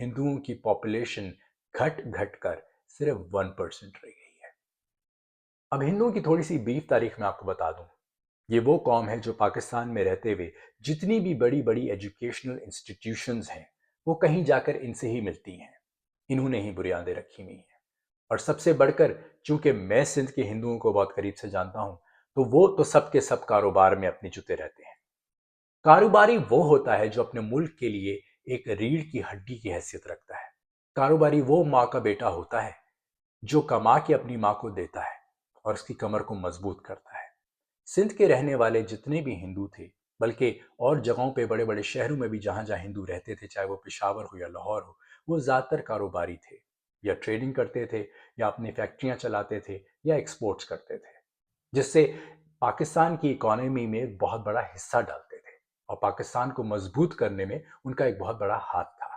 ہندوؤں کی پاپولیشن گھٹ گھٹ کر صرف 1% رہ گئی ہے۔ اب ہندوؤں کی تھوڑی سی بریف تاریخ میں آپ کو بتا دوں۔ یہ وہ قوم ہے جو پاکستان میں رہتے ہوئے جتنی بھی بڑی بڑی ایجوکیشنل انسٹیٹیوشنز ہیں وہ کہیں جا کر ان سے ہی ملتی ہیں، انہوں نے ہی بنیادیں رکھی ہوئی ہیں۔ اور سب سے بڑھ کر چونکہ میں سندھ کے ہندوؤں کو بہت قریب سے جانتا ہوں تو وہ تو سب کے سب کاروبار میں اپنے جتے رہتے ہیں۔ کاروباری وہ ہوتا ہے جو اپنے ملک کے لیے ایک ریڑھ کی ہڈی کی حیثیت رکھتا ہے۔ کاروباری وہ ماں کا بیٹا ہوتا ہے جو کما کے اپنی ماں کو دیتا ہے اور اس کی کمر کو مضبوط کرتا ہے۔ سندھ کے رہنے والے جتنے بھی ہندو تھے، بلکہ اور جگہوں پہ بڑے بڑے شہروں میں بھی جہاں جہاں ہندو رہتے تھے، چاہے وہ پشاور ہو یا لاہور ہو، وہ زیادہ تر کاروباری تھے، یا ٹریڈنگ کرتے تھے، یا اپنی فیکٹریاں چلاتے تھے، یا ایکسپورٹس کرتے تھے، جس سے پاکستان کی اکانومی میں ایک بہت بڑا حصہ ڈالتے تھے اور پاکستان کو مضبوط کرنے میں ان کا ایک بہت بڑا ہاتھ تھا۔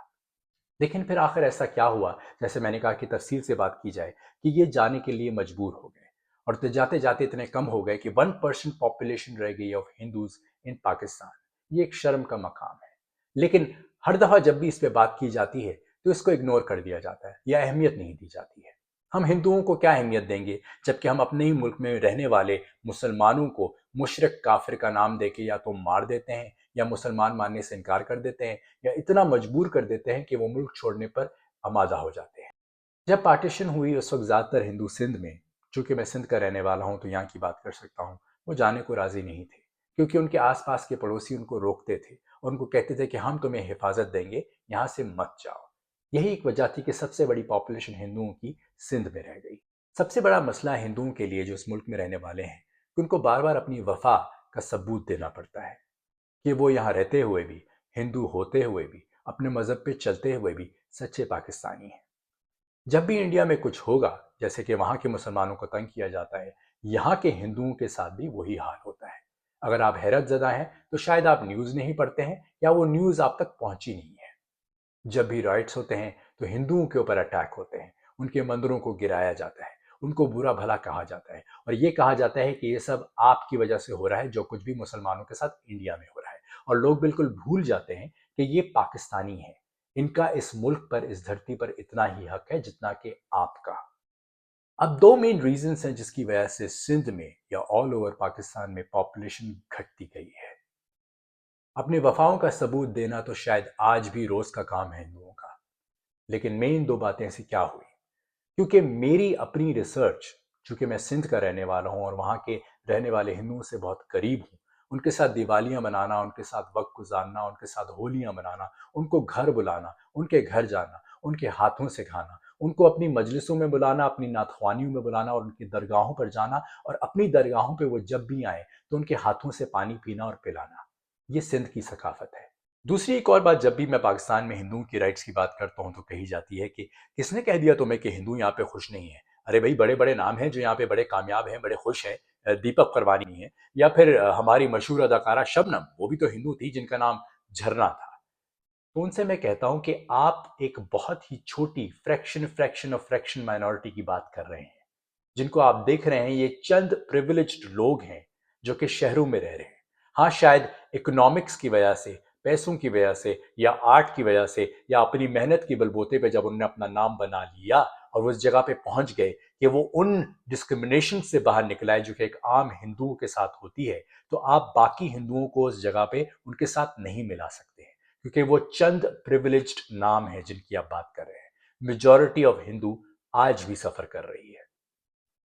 لیکن پھر آخر ایسا کیا ہوا، جیسے میں نے کہا کہ تفصیل سے بات کی جائے، کہ یہ جانے کے لیے مجبور ہو گئے اور جاتے جاتے اتنے کم ہو گئے کہ 1% پاپولیشن رہ گئی آف ہندوز ان پاکستان۔ یہ ایک شرم کا مقام ہے، لیکن ہر دفعہ جب بھی اس پہ بات کی جاتی ہے تو اس کو اگنور کر دیا جاتا ہے یا اہمیت نہیں دی جاتی ہے۔ ہم ہندوؤں کو کیا اہمیت دیں گے جبکہ ہم اپنے ہی ملک میں رہنے والے مسلمانوں کو مشرک کافر کا نام دے کے یا تو مار دیتے ہیں یا مسلمان ماننے سے انکار کر دیتے ہیں یا اتنا مجبور کر دیتے ہیں کہ وہ ملک چھوڑنے پر آمادہ ہو جاتے ہیں۔ جب پارٹیشن ہوئی اس وقت زیادہ تر ہندو سندھ میں، چونکہ میں سندھ کا رہنے والا ہوں تو یہاں کی بات کر سکتا ہوں، وہ جانے کو راضی نہیں تھے، کیونکہ ان کے آس پاس کے پڑوسی ان کو روکتے تھے اور ان کو کہتے تھے کہ ہم تمہیں حفاظت دیں گے، یہاں سے مت جاؤ۔ یہی ایک وجہ تھی کہ سب سے بڑی پاپولیشن ہندوؤں کی سندھ میں رہ گئی۔ سب سے بڑا مسئلہ ہندوؤں کے لیے جو اس ملک میں رہنے والے ہیں کہ ان کو بار بار اپنی وفا کا ثبوت دینا پڑتا ہے کہ وہ یہاں رہتے ہوئے بھی، ہندو ہوتے ہوئے بھی، اپنے مذہب پہ چلتے ہوئے بھی سچے پاکستانی ہیں۔ جب بھی انڈیا میں کچھ ہوگا، جیسے کہ وہاں کے مسلمانوں کو تنگ کیا جاتا ہے، یہاں کے ہندوؤں کے ساتھ بھی وہی حال ہوتا ہے۔ اگر آپ حیرت زدہ ہیں تو شاید آپ نیوز نہیں پڑھتے ہیں یا وہ نیوز آپ تک پہنچی نہیں ہے۔ جب بھی رائٹس ہوتے ہیں تو ہندوؤں کے اوپر اٹیک ہوتے ہیں، ان کے مندروں کو گرایا جاتا ہے، ان کو برا بھلا کہا جاتا ہے اور یہ کہا جاتا ہے کہ یہ سب آپ کی وجہ سے ہو رہا ہے جو کچھ بھی مسلمانوں کے ساتھ انڈیا میں ہو رہا ہے، اور لوگ بالکل بھول جاتے ہیں کہ یہ پاکستانی ہیں، ان کا اس ملک پر، اس دھرتی پر اتنا ہی حق ہے جتنا کہ آپ کا۔ اب دو مین ریزنز ہیں جس کی وجہ سے سندھ میں یا آل اوور پاکستان میں پاپولیشن گھٹتی گئی ہے۔ اپنے وفاؤں کا ثبوت دینا تو شاید آج بھی روز کا کام ہے ہندوؤں کا، لیکن مین دو باتیں ایسی کیا ہوئی؟ کیونکہ میری اپنی ریسرچ، چونکہ میں سندھ کا رہنے والا ہوں اور وہاں کے رہنے والے ہندوؤں سے بہت قریب ہوں، ان کے ساتھ دیوالیاں منانا، ان کے ساتھ وقت گزارنا، ان کے ساتھ ہولیاں منانا، ان کو گھر بلانا، ان کے گھر جانا، ان کے ہاتھوں سے کھانا، ان کو اپنی مجلسوں میں بلانا، اپنی نعت خوانیوں میں بلانا اور ان کی درگاہوں پر جانا، اور اپنی درگاہوں پہ وہ جب بھی آئیں تو ان کے ہاتھوں سے پانی پینا اور پلانا، یہ سندھ کی ثقافت ہے۔ دوسری ایک اور بات، جب بھی میں پاکستان میں ہندوؤں کی رائٹس کی بات کرتا ہوں تو کہی جاتی ہے کہ کس نے کہہ دیا تمہیں کہ ہندو یہاں پہ خوش نہیں ہیں؟ ارے بھائی، بڑے بڑے نام ہیں جو یہاں پہ بڑے کامیاب ہیں، بڑے خوش ہیں، دیپک پروانی ہیں، یا پھر ہماری مشہور اداکارہ شبنم، وہ بھی تو ہندو تھی جن کا نام جھرنا تھا۔ تو ان سے میں کہتا ہوں کہ آپ ایک بہت ہی چھوٹی فریکشن مائنورٹی کی بات کر رہے ہیں، جن کو آپ دیکھ رہے ہیں یہ چند پریویلیجڈ لوگ ہیں جو کہ شہروں میں رہ رہے ہیں۔ ہاں، شاید اکنامکس کی وجہ سے، پیسوں کی وجہ سے، یا آرٹ کی وجہ سے، یا اپنی محنت کی بلبوتے پہ جب انہوں نے اپنا نام بنا لیا اور وہ اس جگہ پہ پہنچ گئے کہ وہ ان ڈسکرمنیشن سے باہر نکلا ہے جو کہ ایک عام ہندوؤں کے ساتھ ہوتی ہے، تو آپ باقی ہندوؤں کو اس جگہ پہ ان کے ساتھ نہیں ملا سکتے ہیں، کیونکہ وہ چند پریویلیجڈ نام ہیں جن کی آپ بات کر رہے ہیں۔ میجورٹی آف ہندو آج بھی سفر کر رہی ہے۔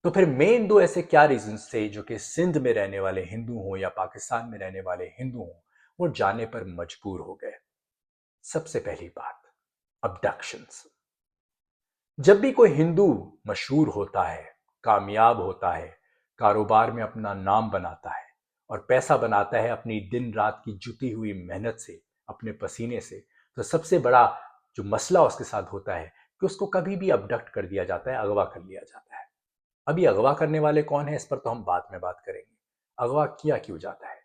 تو پھر مین دو ایسے کیا ریزنز تھے جو کہ سندھ میں رہنے والے ہندو ہوں یا پاکستان میں رہنے والے ہندو ہوں وہ جانے پر مجبور ہو گئے؟ سب سے پہلی بات، ابڈکشنز۔ جب بھی کوئی ہندو مشہور ہوتا ہے، کامیاب ہوتا ہے، کاروبار میں اپنا نام بناتا ہے اور پیسہ بناتا ہے اپنی دن رات کی جتی ہوئی محنت سے، اپنے پسینے سے، تو سب سے بڑا جو مسئلہ اس کے ساتھ ہوتا ہے کہ اس کو کبھی بھی ابڈکٹ کر دیا جاتا ہے، اغوا کر لیا جاتا ہے۔ ابھی اغوا کرنے والے کون ہیں اس پر تو ہم بعد میں بات کریں گے۔ اغوا کیا کیوں جاتا ہے؟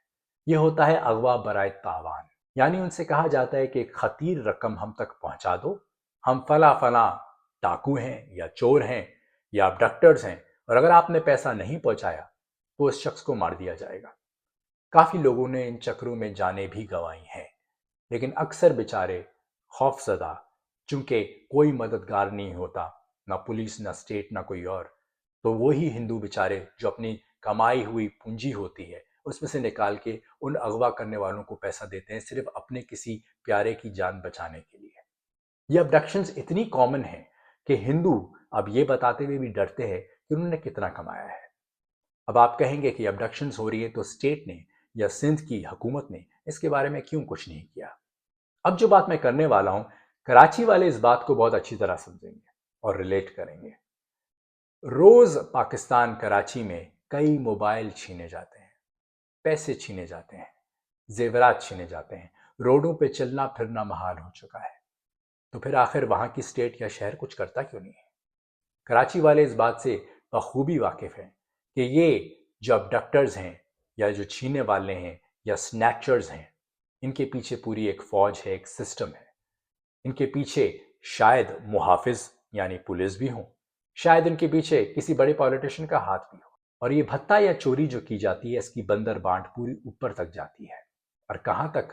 یہ ہوتا ہے اغوا برائے تاوان، یعنی ان سے کہا جاتا ہے کہ ایک خطیر رقم ہم تک پہنچا دو، ہم فلاں فلاں ڈاکو ہیں یا چور ہیں یا ابڈکٹرز ہیں، اور اگر آپ نے پیسہ نہیں پہنچایا تو اس شخص کو مار دیا جائے گا۔ کافی لوگوں نے ان چکروں میں جانیں بھی گنوائی ہیں، لیکن اکثر بیچارے خوف زدہ چونکہ کوئی مددگار نہیں ہوتا، نہ پولیس، نہ اسٹیٹ، نہ کوئی اور، تو وہی ہندو بیچارے جو اپنی کمائی ہوئی پونجی ہوتی ہے اس میں سے نکال کے ان اغوا کرنے والوں کو پیسہ دیتے ہیں صرف اپنے کسی پیارے کی جان بچانے کے لیے۔ یہ ابڈکشنز اتنی کامن ہیں کہ ہندو اب یہ بتاتے ہوئے بھی ڈرتے ہیں کہ انہوں نے کتنا کمایا ہے۔ اب آپ کہیں گے کہ ابڈکشنز ہو رہی ہے تو اسٹیٹ نے یا سندھ کی حکومت نے اس کے بارے میں کیوں کچھ نہیں کیا؟ اب جو بات میں کرنے والا ہوں، کراچی والے اس بات کو بہت اچھی طرح سمجھیں گے اور ریلیٹ کریں گے۔ روز پاکستان کراچی میں کئی موبائل چھینے جاتے ہیں، پیسے چھینے جاتے ہیں، زیورات چھینے جاتے ہیں، روڈوں پہ چلنا پھرنا محال ہو چکا ہے، تو پھر آخر وہاں کی اسٹیٹ یا شہر کچھ کرتا کیوں نہیں ہے؟ کراچی والے اس بات سے بخوبی واقف ہیں کہ یہ جو ابڈکٹرز ہیں یا جو چھینے والے ہیں یا سنیچرز ہیں، ان کے پیچھے پوری ایک فوج ہے، ایک سسٹم ہے۔ ان کے پیچھے شاید محافظ یعنی پولیس بھی ہوں، شاید ان کے پیچھے کسی بڑے پولیٹیشین کا ہاتھ بھی ہو، اور یہ بھتہ یا چوری جو کی جاتی ہے اس کی بندر بانٹ پوری اوپر تک جاتی ہے، اور کہاں تک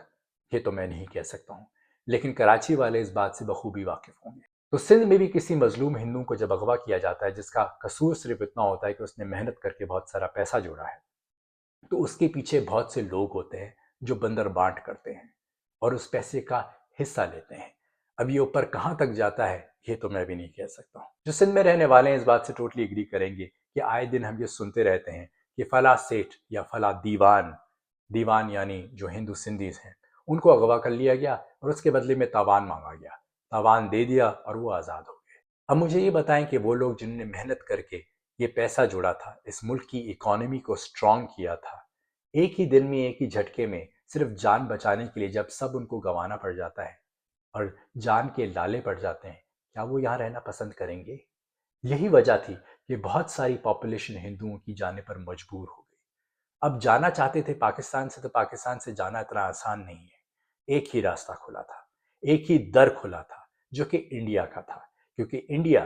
یہ تو میں نہیں کہہ سکتا ہوں، لیکن کراچی والے اس بات سے بخوبی واقف ہوں گے۔ تو سندھ میں بھی کسی مظلوم ہندو کو جب اغوا کیا جاتا ہے جس کا قصور صرف اتنا ہوتا ہے کہ اس نے محنت کر کے بہت سارا پیسہ جوڑا ہے، تو اس کے پیچھے بہت سے لوگ ہوتے ہیں جو بندر بانٹ کرتے ہیں اور اس پیسے کا حصہ لیتے ہیں۔ اب یہ اوپر کہاں تک جاتا ہے یہ تو میں بھی نہیں کہہ سکتا ہوں۔ جو سندھ میں رہنے والے ہیں اس بات سے ٹوٹلی اگری کریں گے کہ آئے دن ہم یہ سنتے رہتے ہیں کہ فلاں سیٹھ یا فلاں دیوان یعنی جو ہندو سندھیز ہیں ان کو اغوا کر لیا گیا اور اس کے بدلے میں تاوان مانگا گیا، تاوان دے دیا اور وہ آزاد ہو گئے۔ اب مجھے یہ بتائیں کہ وہ لوگ جنہوں نے محنت کر کے یہ پیسہ جوڑا تھا، اس ملک کی اکانومی کو سٹرونگ کیا تھا، ایک ہی دن میں ایک ہی جھٹکے میں صرف جان بچانے کے لیے جب سب ان کو گنوانا پڑ جاتا ہے اور جان کے لالے پڑ جاتے ہیں، کیا وہ یہاں رہنا پسند کریں گے؟ یہی وجہ تھی کہ بہت ساری پاپولیشن ہندوؤں کی جانے پر مجبور ہو گئی۔ اب جانا چاہتے تھے پاکستان سے تو پاکستان سے جانا اتنا آسان نہیں ہے۔ ایک ہی راستہ کھلا تھا، ایک ہی در کھلا تھا جو کہ انڈیا کا تھا، کیونکہ انڈیا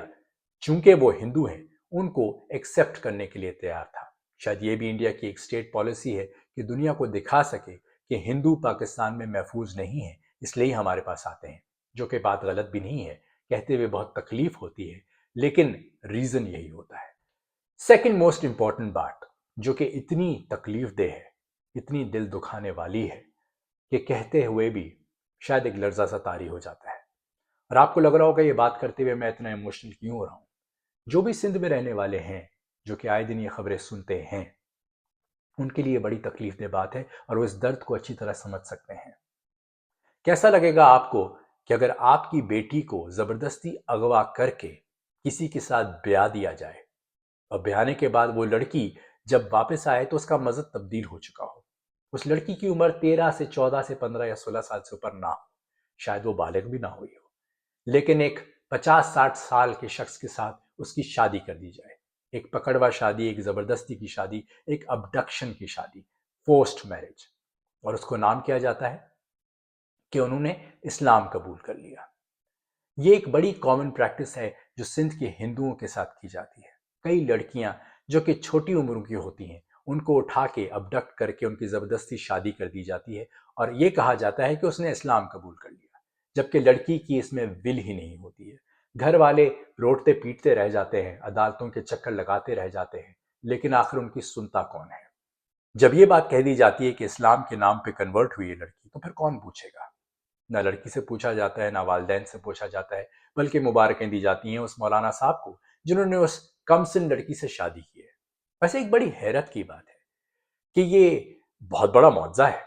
چونکہ وہ ہندو ہیں ان کو ایکسیپٹ کرنے کے لیے تیار تھا۔ شاید یہ بھی انڈیا کی ایک اسٹیٹ پالیسی ہے کہ دنیا کو دکھا سکے کہ ہندو پاکستان میں محفوظ نہیں ہیں، اس لیے ہمارے پاس آتے ہیں، جو کہ بات غلط بھی نہیں ہے، کہتے ہوئے بہت تکلیف ہوتی ہے، لیکن ریزن یہی ہوتا ہے۔ سیکنڈ موسٹ امپورٹنٹ بات جو کہ اتنی تکلیف دہ ہے، اتنی دل دکھانے والی ہے کہ کہتے ہوئے بھی شاید ایک لرزہ سا طاری ہو جاتا ہے، اور آپ کو لگ رہا ہوگا یہ بات کرتے ہوئے میں اتنا ایموشنل کیوں ہو رہا ہوں۔ جو بھی سندھ میں رہنے والے ہیں، جو کہ آئے دن یہ خبریں سنتے ہیں، ان کے لیے بڑی تکلیف دہ بات ہے اور وہ اس درد کو اچھی طرح سمجھ سکتے ہیں۔ کیسا لگے گا آپ کو کہ اگر آپ کی بیٹی کو زبردستی اغوا کر کے کسی کے ساتھ بیاہ دیا جائے اور بیانے کے بعد وہ لڑکی جب واپس آئے تو اس کا مزد تبدیل ہو چکا ہو، اس لڑکی کی عمر 13 سے 14 سے 15 یا 16 سال سے اوپر نہ ہو، شاید وہ بالغ بھی نہ ہوئی ہو، لیکن ایک 50-60 سال کے شخص کے ساتھ اس کی شادی کر دی جائے، ایک پکڑوا شادی، ایک زبردستی کی شادی، ایک ابڈکشن کی شادی، فورسڈ میرج، اور اس کو نام کیا جاتا ہے کہ انہوں نے اسلام قبول کر لیا۔ یہ ایک بڑی کامن پریکٹس ہے جو سندھ کے ہندوؤں کے ساتھ کی جاتی ہے۔ کئی لڑکیاں جو کہ چھوٹی عمروں کی ہوتی ہیں ان کو اٹھا کے ابڈکٹ کر کے ان کی زبردستی شادی کر دی جاتی ہے اور یہ کہا جاتا ہے کہ اس نے اسلام قبول کر لیا، جبکہ لڑکی کی اس میں ول ہی نہیں ہوتی ہے۔ گھر والے روٹتے پیٹتے رہ جاتے ہیں، عدالتوں کے چکر لگاتے رہ جاتے ہیں، لیکن آخر ان کی سنتا کون ہے؟ جب یہ بات کہہ دی جاتی ہے کہ اسلام کے نام پہ کنورٹ ہوئی ہے لڑکی، تو پھر کون پوچھے گا؟ نہ لڑکی سے پوچھا جاتا ہے، نہ والدین سے پوچھا جاتا ہے، بلکہ مبارکیں دی جاتی ہیں اس مولانا صاحب کو جنہوں نے اس کم سن لڑکی سے شادی کی ہے۔ ویسے ایک بڑی حیرت کی بات ہے کہ یہ بہت بڑا معجزہ ہے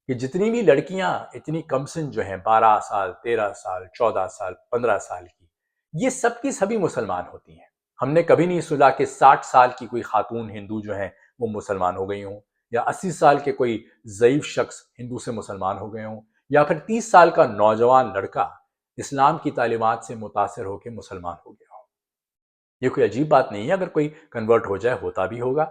کہ جتنی بھی لڑکیاں اتنی کم سن جو ہیں، 12 سال، 13 سال، 14 سال، 15 سال کی، یہ سب کی سبھی مسلمان ہوتی ہیں۔ ہم نے کبھی نہیں سنا کہ 60 سال کی کوئی خاتون ہندو جو ہیں وہ مسلمان ہو گئی ہوں، یا 80 سال کے کوئی ضعیف شخص ہندو سے مسلمان ہو گئے ہوں، یا پھر 30 سال کا نوجوان لڑکا اسلام کی تعلیمات سے متاثر ہو کے مسلمان ہو گیا ہو۔ یہ کوئی عجیب بات نہیں ہے، اگر کوئی کنورٹ ہو جائے ہوتا بھی ہوگا،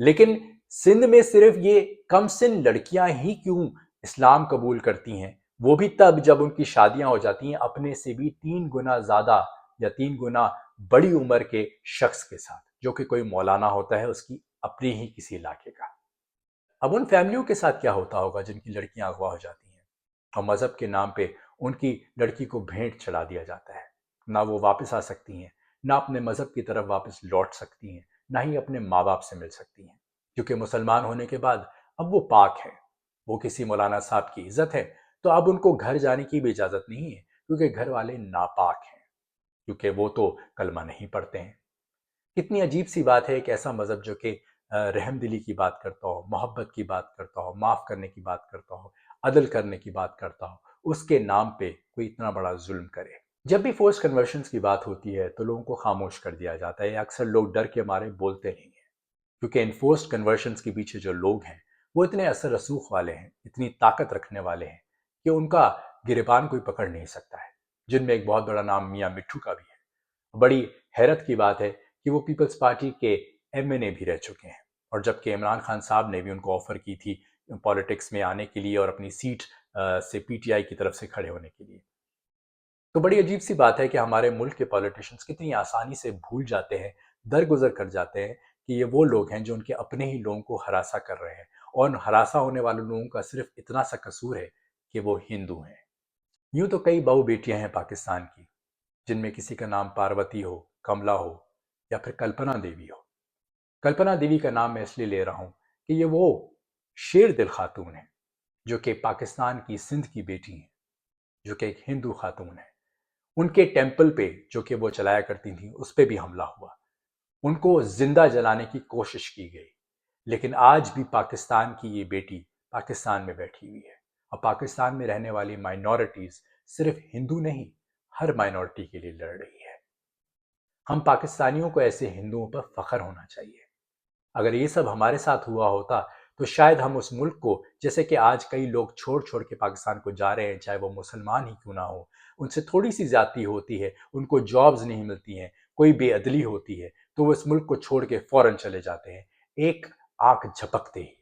لیکن سندھ میں صرف یہ کم سن لڑکیاں ہی کیوں اسلام قبول کرتی ہیں، وہ بھی تب جب ان کی شادیاں ہو جاتی ہیں اپنے سے بھی 3 گنا زیادہ یا 3 گنا بڑی عمر کے شخص کے ساتھ، جو کہ کوئی مولانا ہوتا ہے اس کی اپنی ہی کسی علاقے کا۔ اب ان فیملیوں کے ساتھ کیا ہوتا ہوگا جن کی لڑکیاں اغوا ہو جاتی ہیں اور مذہب کے نام پہ ان کی لڑکی کو بھیٹ چڑھا دیا جاتا ہے۔ نہ وہ واپس آ سکتی ہیں، نہ اپنے مذہب کی طرف واپس لوٹ سکتی ہیں، نہ ہی اپنے ماں باپ سے مل سکتی ہیں، کیونکہ مسلمان ہونے کے بعد اب وہ پاک ہے۔ وہ کسی مولانا صاحب کی عزت ہے تو اب ان کو گھر جانے کی بھی اجازت نہیں ہے، کیونکہ گھر والے ناپاک ہیں، کیونکہ وہ تو کلمہ نہیں پڑھتے ہیں۔ کتنی عجیب سی بات ہے، ایک ایسا مذہب جو کہ رحم دلی کی بات کرتا ہو، محبت کی بات کرتا ہو، معاف کرنے کی بات کرتا ہو، عدل کرنے کی بات کرتا ہو، اس کے نام پہ کوئی اتنا بڑا ظلم کرے۔ جب بھی فورس کنورشنز کی بات ہوتی ہے تو لوگوں کو خاموش کر دیا جاتا ہے، اکثر لوگ ڈر کے مارے بولتے نہیں ہیں، کیونکہ ان فورسڈ کنورشنز کے پیچھے جو لوگ ہیں وہ اتنے اثر رسوخ والے ہیں، اتنی طاقت رکھنے والے ہیں کہ ان کا گریبان کوئی پکڑ نہیں سکتا ہے، جن میں ایک بہت بڑا نام میاں مٹھو کا بھی ہے۔ بڑی حیرت کی بات ہے کہ وہ پیپلز پارٹی کے MNA بھی رہ چکے ہیں، اور جبکہ عمران خان صاحب نے بھی ان کو آفر کی تھی پالیٹکس میں آنے کے لیے اور اپنی سیٹ سے PTI کی طرف سے کھڑے ہونے کے لیے۔ تو بڑی عجیب سی بات ہے کہ ہمارے ملک کے پالیٹیشنز کتنی آسانی سے بھول جاتے ہیں، درگزر کر جاتے ہیں کہ یہ وہ لوگ ہیں جو ان کے اپنے ہی لوگوں کو ہراساں کر رہے ہیں، اور ان ہراساں ہونے والے لوگوں کا صرف اتنا سا قصور ہے کہ وہ ہندو ہیں۔ یوں تو کئی بہو بیٹیاں ہیں پاکستان کی، جن میں کسی کا نام پاروتی ہو، کملا ہو، یا پھر کلپنا دیوی ہو۔ کلپنا دیوی کا نام میں اس لیے لے رہا ہوں کہ یہ وہ شیر دل خاتون ہیں جو کہ پاکستان کی سندھ کی بیٹی ہیں، جو کہ ایک ہندو خاتون ہے۔ ان کے ٹیمپل پہ جو کہ وہ چلایا کرتی تھیں اس پہ بھی حملہ ہوا، ان کو زندہ جلانے کی کوشش کی گئی، لیکن آج بھی پاکستان کی یہ بیٹی پاکستان میں بیٹھی ہوئی ہے، اور پاکستان میں رہنے والی مائنورٹیز صرف ہندو نہیں، ہر مائنورٹی کے لیے لڑ رہی ہے۔ ہم پاکستانیوں کو ایسے ہندوؤں پر فخر ہونا چاہیے۔ اگر یہ سب ہمارے ساتھ ہوا ہوتا تو شاید ہم اس ملک کو، جیسے کہ آج کئی لوگ چھوڑ چھوڑ کے پاکستان کو جا رہے ہیں، چاہے وہ مسلمان ہی کیوں نہ ہو، ان سے تھوڑی سی زیادتی ہوتی ہے، ان کو جابز نہیں ملتی ہیں، کوئی بے عدلی ہوتی ہے تو وہ اس ملک کو چھوڑ کے فوراً چلے جاتے ہیں، ایک آنکھ جھپکتے ہی۔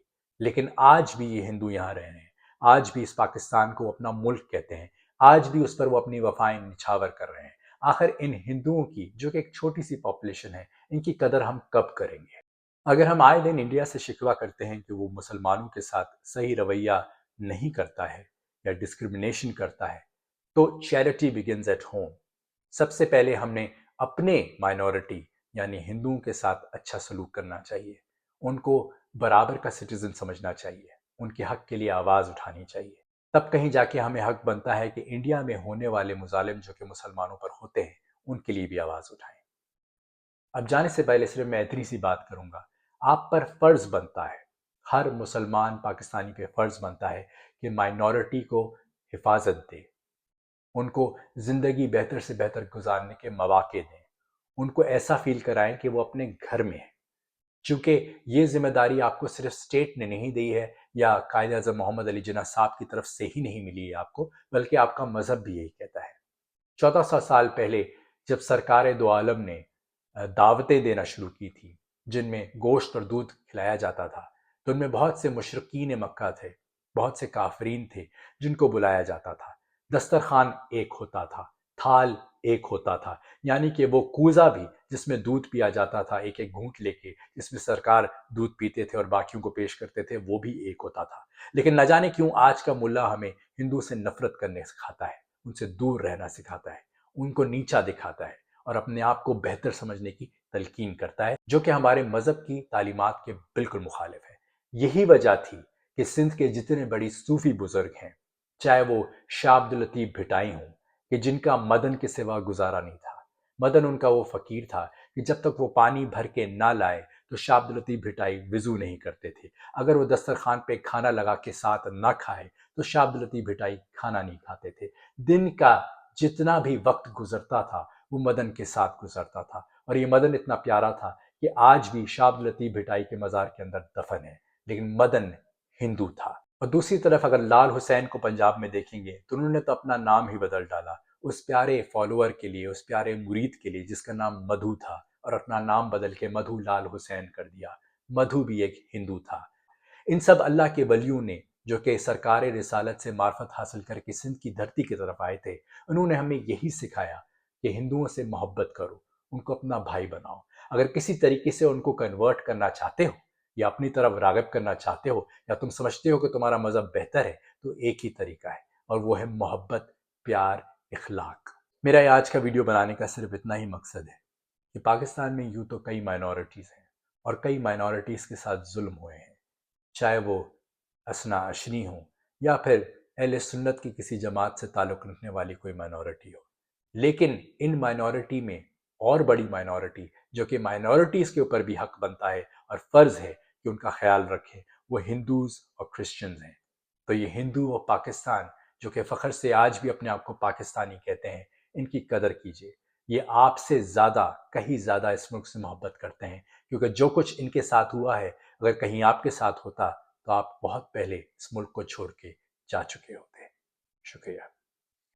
لیکن آج بھی یہ ہندو یہاں رہ رہے ہیں، آج بھی اس پاکستان کو اپنا ملک کہتے ہیں، آج بھی اس پر وہ اپنی وفائیں نچھاور کر رہے ہیں۔ آخر ان ہندوؤں کی، جو کہ ایک چھوٹی سی پاپولیشن ہے، ان کی قدر ہم کب کریں گے؟ اگر ہم آئے دن انڈیا سے شکوہ کرتے ہیں کہ وہ مسلمانوں کے ساتھ صحیح رویہ نہیں کرتا ہے یا ڈسکرمنیشن کرتا ہے، تو چیریٹی بگنز ایٹ ہوم۔ سب سے پہلے ہم نے اپنے مائنورٹی یعنی ہندوؤں کے ساتھ اچھا سلوک کرنا چاہیے، ان کو برابر کا سٹیزن سمجھنا چاہیے، ان کے حق کے لیے آواز اٹھانی چاہیے، تب کہیں جا کے ہمیں حق بنتا ہے کہ انڈیا میں ہونے والے مظالم جو کہ مسلمانوں پر ہوتے ہیں ان کے لیے بھی آواز اٹھائیں۔ اب جانے سے پہلے صرف میں اتنی سی بات کروں گا، آپ پر فرض بنتا ہے، ہر مسلمان پاکستانی پہ فرض بنتا ہے کہ مائنورٹی کو حفاظت دے، ان کو زندگی بہتر سے بہتر گزارنے کے مواقع دیں، ان کو ایسا فیل کرائیں کہ وہ اپنے گھر میں ہیں، چونکہ یہ ذمہ داری آپ کو صرف اسٹیٹ نے نہیں دی ہے یا قائد اعظم محمد علی جناح صاحب کی طرف سے ہی نہیں ملی ہے آپ کو، بلکہ آپ کا مذہب بھی یہی کہتا ہے۔ 1400 سال پہلے جب سرکار دو عالم نے دعوتیں دینا شروع کی تھی، جن میں گوشت اور دودھ کھلایا جاتا تھا، تو ان میں بہت سے مشرکین مکہ تھے، بہت سے کافرین تھے جن کو بلایا جاتا تھا۔ دسترخوان ایک ہوتا تھا، تھال ایک ہوتا تھا، یعنی کہ وہ کوزہ بھی جس میں دودھ پیا جاتا تھا ایک ایک گھونٹ لے کے، جس میں سرکار دودھ پیتے تھے اور باقیوں کو پیش کرتے تھے، وہ بھی ایک ہوتا تھا۔ لیکن نہ جانے کیوں آج کا ملا ہمیں ہندو سے نفرت کرنے سکھاتا ہے، ان سے دور رہنا سکھاتا ہے، ان کو نیچا دکھاتا ہے اور اپنے آپ کو بہتر سمجھنے کی تلقین کرتا ہے، جو کہ ہمارے مذہب کی تعلیمات کے بالکل مخالف ہے۔ یہی وجہ تھی کہ سندھ کے جتنے بڑی صوفی بزرگ ہیں، چاہے وہ شاہ عبد اللطیف بھٹائی ہوں، کہ جن کا مدن کے سوا گزارا نہیں تھا، مدن ان کا وہ فقیر تھا کہ جب تک وہ پانی بھر کے نہ لائے تو شاہ عبد اللطیف بھٹائی وضو نہیں کرتے تھے، اگر وہ دسترخوان پہ کھانا لگا کے ساتھ نہ کھائے تو شاہ عبد اللطیف بھٹائی کھانا نہیں کھاتے تھے۔ دن کا جتنا بھی وقت گزرتا تھا وہ مدن کے ساتھ گزرتا تھا، اور یہ مدن اتنا پیارا تھا کہ آج بھی شاہ عبد اللطیف بھٹائی کے مزار کے اندر دفن ہے، لیکن مدن ہندو تھا۔ اور دوسری طرف اگر لال حسین کو پنجاب میں دیکھیں گے تو انہوں نے تو اپنا نام ہی بدل ڈالا اس پیارے فالوور کے لیے، اس پیارے مرید کے لیے جس کا نام مدھو تھا، اور اپنا نام بدل کے مدھو لال حسین کر دیا۔ مدھو بھی ایک ہندو تھا۔ ان سب اللہ کے ولیوں نے جو کہ سرکار رسالت سے معرفت حاصل کر کے سندھ کی دھرتی کی طرف آئے تھے، انہوں نے ہمیں یہی سکھایا کہ ہندوؤں سے محبت کرو، ان کو اپنا بھائی بناؤ۔ اگر کسی طریقے سے ان کو کنورٹ کرنا چاہتے ہو یا اپنی طرف راغب کرنا چاہتے ہو، یا تم سمجھتے ہو کہ تمہارا مذہب بہتر ہے، تو ایک ہی طریقہ ہے، اور وہ ہے محبت، پیار، اخلاق۔ میرا یہ آج کا ویڈیو بنانے کا صرف اتنا ہی مقصد ہے کہ پاکستان میں یوں تو کئی مائنورٹیز ہیں اور کئی مائنورٹیز کے ساتھ ظلم ہوئے ہیں، چاہے وہ اثنا اشنی ہوں یا پھر اہل سنت کی کسی جماعت سے تعلق رکھنے والی کوئی مائنورٹی ہو، لیکن ان مائنورٹی میں اور بڑی مائنورٹی جو کہ مائنورٹیز کے اوپر بھی حق بنتا ہے اور فرض ہے کہ ان کا خیال رکھے، وہ ہندوز اور کرسچنز ہیں۔ تو یہ ہندو اور پاکستان جو کہ فخر سے آج بھی اپنے آپ کو پاکستانی کہتے ہیں، ان کی قدر کیجیے۔ یہ آپ سے زیادہ، کہیں زیادہ اس ملک سے محبت کرتے ہیں، کیونکہ جو کچھ ان کے ساتھ ہوا ہے اگر کہیں آپ کے ساتھ ہوتا تو آپ بہت پہلے اس ملک کو چھوڑ کے جا چکے ہوتے۔ شکریہ۔